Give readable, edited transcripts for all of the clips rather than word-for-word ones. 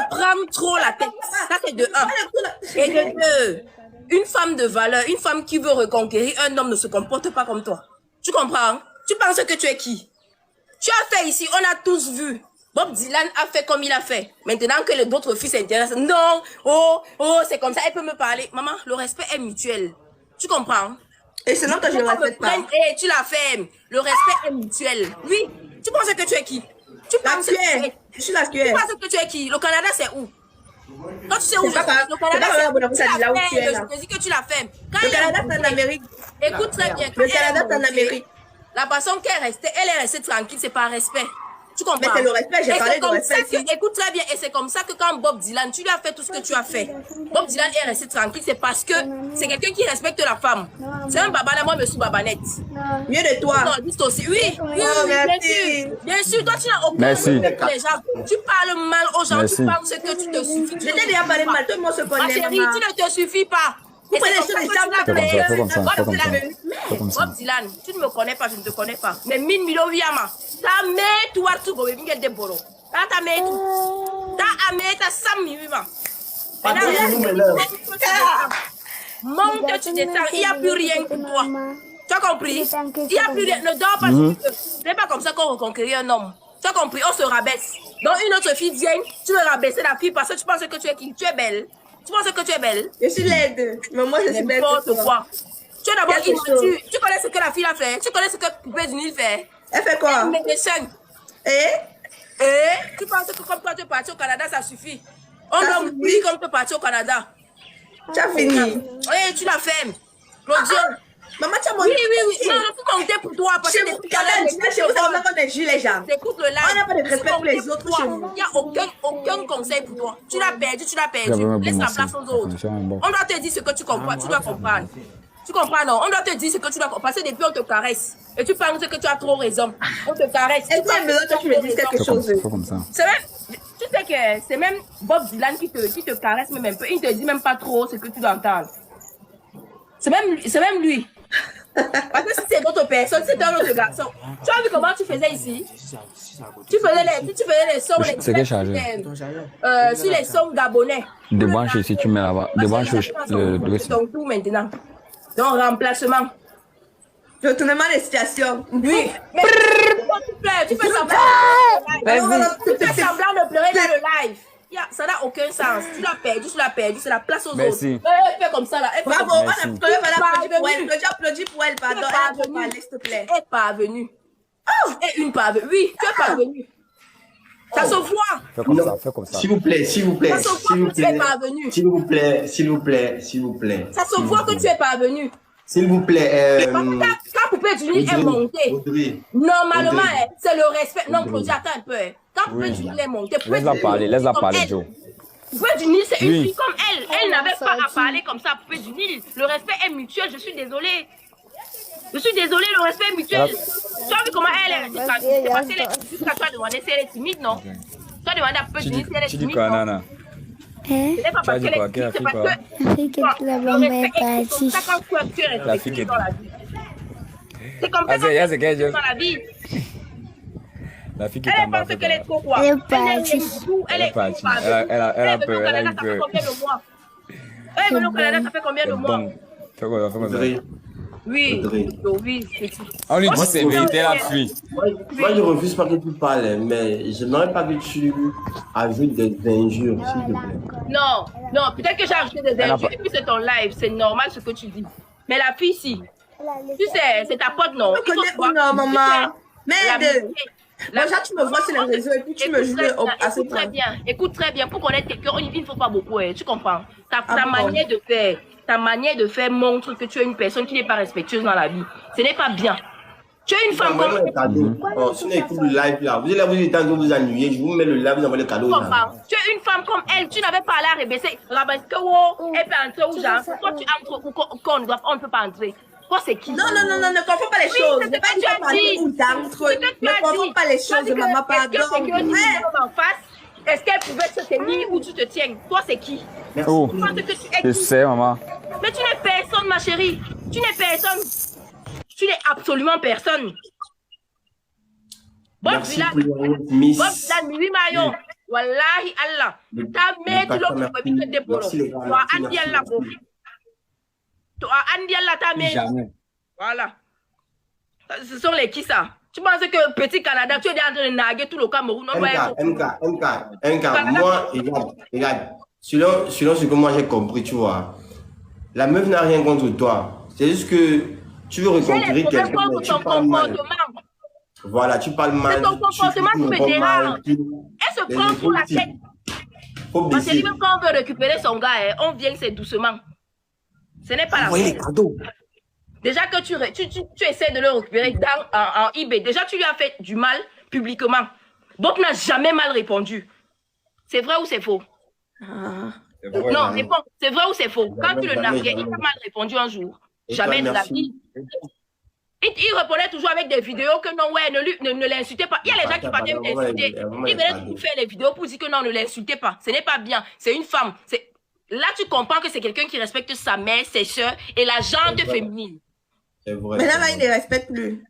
prends trop la tête. Ça, c'est de un. Et de deux, une femme de valeur, une femme qui veut reconquérir un homme ne se comporte pas comme toi. Tu comprends? Tu penses que tu es qui? Tu as fait ici, on a tous vu. Bob Dylan a fait comme il a fait. Maintenant que les autres filles s'intéressent, non, oh, c'est comme ça, elle peut me parler. Maman, le respect est mutuel. Tu comprends? Et sinon que je ne le respecte pas. Et tu la fais. Le respect est mutuel. Oui. Tu penses que tu es qui? Tu penses que tu es. Je suis la QR. Tu penses que tu es qui? Le Canada, c'est où? Quand tu sais où je suis, le Canada, je te dis que tu la fais. Le Canada, c'est en Amérique. Écoute très bien. Le Canada, c'est en Amérique. La personne qui est restée, elle est restée tranquille, c'est par respect. Tu comprends? Mais c'est le respect, j'ai parlé de respect. Écoute très bien, et c'est comme ça que quand Bob Dylan, tu lui as fait tout ce que tu as fait. Bob Dylan est resté tranquille, c'est parce que c'est quelqu'un qui respecte la femme. C'est un babana, moi, je suis babanette. Mieux de toi. Non, dis aussi. Oui, bien sûr. Bien sûr, toi, tu n'as aucun respect pour les gens. Tu parles mal aux gens, tu parles ce que tu te suffis. Je t'ai déjà parlé mal, tout le monde se connaît. Ma chérie, tu ne te suffis pas. Vous prenez les choses Bob Dylan, tu ne me connais pas, je ne te connais pas. Mais min milo viama. Ta mère, tu as tout gobe, mingue de boro. Ta mère, ta amé, ta sam vivant. Monte, tu descends, il n'y a plus rien pour toi. Tu as compris? Il n'y a plus rien. Ne dors pas. Ce n'est pas comme ça qu'on reconquérit un homme. Tu as compris? On se rabaisse. Donc une autre fille vient, tu veux rabaisser la fille parce que tu penses que tu es qui? Tu es belle. Tu penses que tu es belle? Je suis laide. Mais moi, je suis belle. Quoi. Tu es d'abord immature. Tu connais ce que la fille a fait? Tu connais ce que Poupée du Nil fait? Elle fait quoi? Elle met des seins. Tu penses que comme toi, tu es parti au Canada, ça suffit? On doit mourir comme tu es parti au Canada. Tu as fini. Oui, tu l'as fait. Claudia. Maman, tu as mon... Oui. Non, il faut compter pour toi. Parce que chez vous, on est juge les gens. Écoute le live. On n'a pas de respect pour les autres chez vous. Il n'y a aucun conseil pour toi. Tu l'as perdu. Laisse la place aux autres. On doit te dire ce que tu comprends. Tu dois comprendre. Tu comprends, non? On doit te dire ce que tu dois comprendre. Parce que depuis, on te caresse. Et tu penses que tu as trop raison. On te caresse. Est-ce que tu as besoin que tu me dises quelque chose? C'est même... Tu sais que c'est même Bob Dylan qui te caresse même un peu. Il ne te dit même pas trop ce que tu dois entendre. C'est même lui. Parce que si c'est d'autres personnes, si c'est un autre garçon. Tu as vu comment tu faisais ici? Tu faisais les sons, sur les sons gabonais. Débranche ici, tu mets là-bas. Débranche le dressing. Donc tout maintenant. Donc remplacement. Retournement des situations. Oui. Mais tu fais semblant. Tu fais semblant de pleurer dans le live. Ça n'a aucun sens. Tu l'as perdu, c'est la place aux autres. Merci. Elle fait comme ça là. Bravo, on a applaudi pour elle, pardon. Elle peut parler, s'il te plaît. Elle est parvenue. Et une parvenue. Oui, tu es parvenue. Ça se voit. Fais comme ça. S'il vous plaît. Ça se voit que tu es parvenue. S'il vous plaît. Ça se voit que tu es parvenue. S'il vous plaît. Quand Poupée du Nil est montée, normalement, c'est le respect. Non, Claudia, attends un peu. Quand Poupée du Nil est montée, laisse-la parler, Joe. Poupée du Nil, c'est une fille comme elle. Elle n'avait pas à parler comme ça, Poupée du Nil. Le respect est mutuel, je suis désolée. Le respect est mutuel. Tu as vu comment elle est restée tranquille? C'est parce que jusqu'à toi demander si elle est timide, non? Tu as demandé à Poupée du Nil si elle est timide. Tu dis quoi, Nana? C'est pas parce qu'elle est timide, c'est parce que le respect est comme ça quand tu es respecté dans la vie. C'est comme ça quand tu es respecté dans la vie. La fille qui Elle pense qu'elle est trop quoi? Elle est partie. Elle a peur. Elle a eu peur. Elle est venue au Canada, ça fait combien de mois? Fais quoi, oui, on lui dit c'est vérité la fille. Moi, je refuse pas que tu parles, mais je n'aurais pas que tu ajoutes des injures, s'il te plaît. Non, peut-être que j'ai ajouté des injures, et puis c'est ton live, c'est normal ce que tu dis. Mais la fille, si. Tu sais, c'est ta pote, non? Non, maman. Merde. Déjà, tu me vois sur les réseaux et puis tu me joues assez très bien. Écoute très bien. Pour connaître quelqu'un, il ne faut pas beaucoup. Tu comprends? Ta manière de faire montre que tu es une personne qui n'est pas respectueuse dans la vie. Ce n'est pas bien. Tu es une femme comme elle. Si on écoute le live là, vous êtes là, vous êtes en train de vous ennuyer, je vous mets le live, vous envoyez le cadeau. Tu es une femme comme elle. Tu n'avais pas à la rebaisser. Elle peut entrer où genre. Toi, tu entres où on ne peut pas entrer. Toi, c'est qui? Non, ne confonds pas les choses. C'est pas tu as dit. Ne confonds pas les choses, maman, pardon. Est-ce qu'elle pouvait se tenir où tu te tiens? Toi, c'est qui? Oh, je sais, maman. Mais tu n'es personne, ma chérie. Tu n'es personne. Tu n'es absolument personne. Bob Dylan, Mimi Maillon. Wallahi Allah. Ta mère, tu l'as permis de débrouiller. Toi, Andi Allah. Toi, Andi Allah, ta mère. Jamais. Voilà. Ce sont les qui ça? Tu penses que petit Canada, tu es en train de naguer tout le Cameroun? MK, moi, regarde. Selon ce que moi j'ai compris, tu vois, la meuf n'a rien contre toi. C'est juste que tu veux reconquérir quelqu'un, mais tu parles mal. Voilà, tu parles mal. C'est ton comportement qui me dérange. Elle se prend pour la tête. Parce que même quand on veut récupérer son gars, on vient, c'est doucement. Ce n'est pas la Envoyez les cadeaux. Déjà que tu essaies de le récupérer en eBay, déjà tu lui as fait du mal publiquement. Bob n'a jamais mal répondu. C'est vrai ou c'est faux? Non, réponds. C'est vrai ou c'est faux? Quand tu le narguais, il t'a mal répondu un jour. Jamais de la vie. Il répondait toujours avec des vidéos que non, ouais, ne l'insultez pas. Il y a les gens qui partaient l'insulter. Il venait toujours faire les vidéos pour dire que non, ne l'insultez pas. Ce n'est pas bien. C'est une femme. Là, tu comprends que c'est quelqu'un qui respecte sa mère, ses soeurs et la gente féminine. Mais là, il ne respecte plus.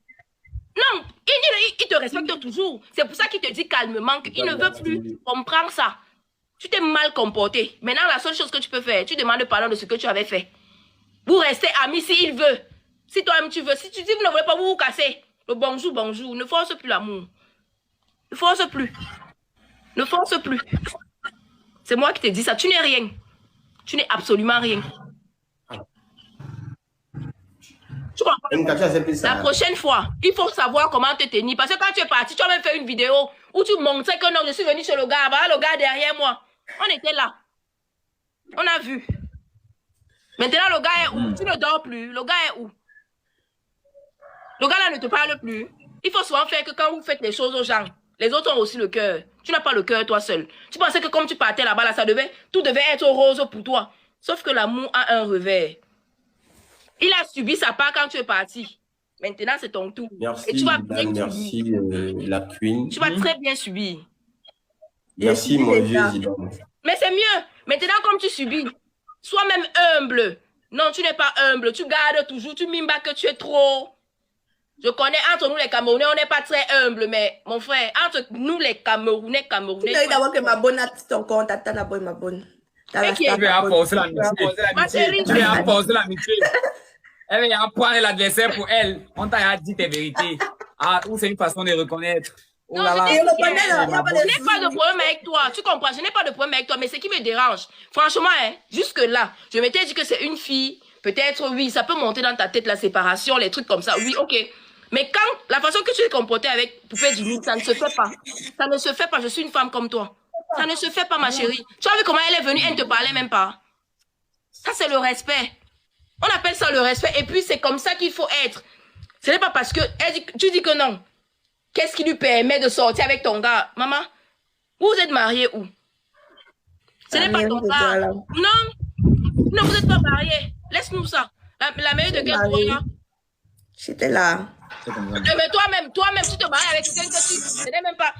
Non, il te respecte toujours. C'est pour ça qu'il te dit calmement qu'il ne veut plus comprendre ça. Tu t'es mal comporté. Maintenant, la seule chose que tu peux faire, tu demandes pardon de ce que tu avais fait. Vous restez amis s'il veut. Si toi-même tu veux. Si tu dis que vous ne voulez pas vous casser, le bonjour, bonjour. Ne force plus l'amour. Ne force plus. Ne force plus. C'est moi qui te dis ça. Tu n'es rien. Tu n'es absolument rien. Tu comprends? La prochaine fois, il faut savoir comment te tenir. Parce que quand tu es parti, tu as même fait une vidéo où tu montrais que non, je suis venu chez le gars. Bah, le gars derrière moi. On était là. On a vu. Maintenant, le gars est où? Tu ne dors plus. Le gars est où? Le gars là ne te parle plus. Il faut souvent faire que quand vous faites les choses aux gens, les autres ont aussi le cœur. Tu n'as pas le cœur toi seul. Tu pensais que comme tu partais là-bas, là, tout devait être rose pour toi. Sauf que l'amour a un revers. Il a subi sa part quand tu es parti. Maintenant, c'est ton tour. Merci, et tu vas bien merci la queen. Tu vas très bien subir. Merci, mon Dieu. Mais c'est mieux. Maintenant, comme tu subis, sois même humble. Non, tu n'es pas humble. Tu gardes toujours. Tu mimes pas que tu es trop. Je connais entre nous les Camerounais, on n'est pas très humble, mais mon frère, entre nous les Camerounais. Tu veux d'abord que ma bonne a ton compte, attends d'abord ma bonne. Tu veux apporter l'amitié. Tu veux apporter l'amitié. Elle va apprendre l'adversaire pour elle. On t'a dit tes vérités. Ah, ou c'est une façon de reconnaître. Oh là là. Je n'ai pas de problème avec toi. Tu comprends? Je n'ai pas de problème avec toi, mais ce qui me dérange, franchement, hein, jusque-là, je m'étais dit que c'est une fille. Peut-être, oui, ça peut monter dans ta tête la séparation, les trucs comme ça. Oui, ok. Mais quand la façon que tu es comportée avec Poupée du Nid, ça ne se fait pas. Ça ne se fait pas. Je suis une femme comme toi. Ça ne se fait pas, ma chérie. Tu as vu comment elle est venue, elle ne te parlait même pas. Ça, c'est le respect. On appelle ça le respect. Et puis, c'est comme ça qu'il faut être. Ce n'est pas parce que tu dis que non. Qu'est-ce qui lui permet de sortir avec ton gars? Maman, vous êtes mariés où? Ce n'est pas ton gars. Non. Non, vous n'êtes pas mariés. Laisse-nous ça. La meilleure de quel droit? J'étais là. Mais toi-même, tu te maries avec quelqu'un que tu... Ce n'est même pas...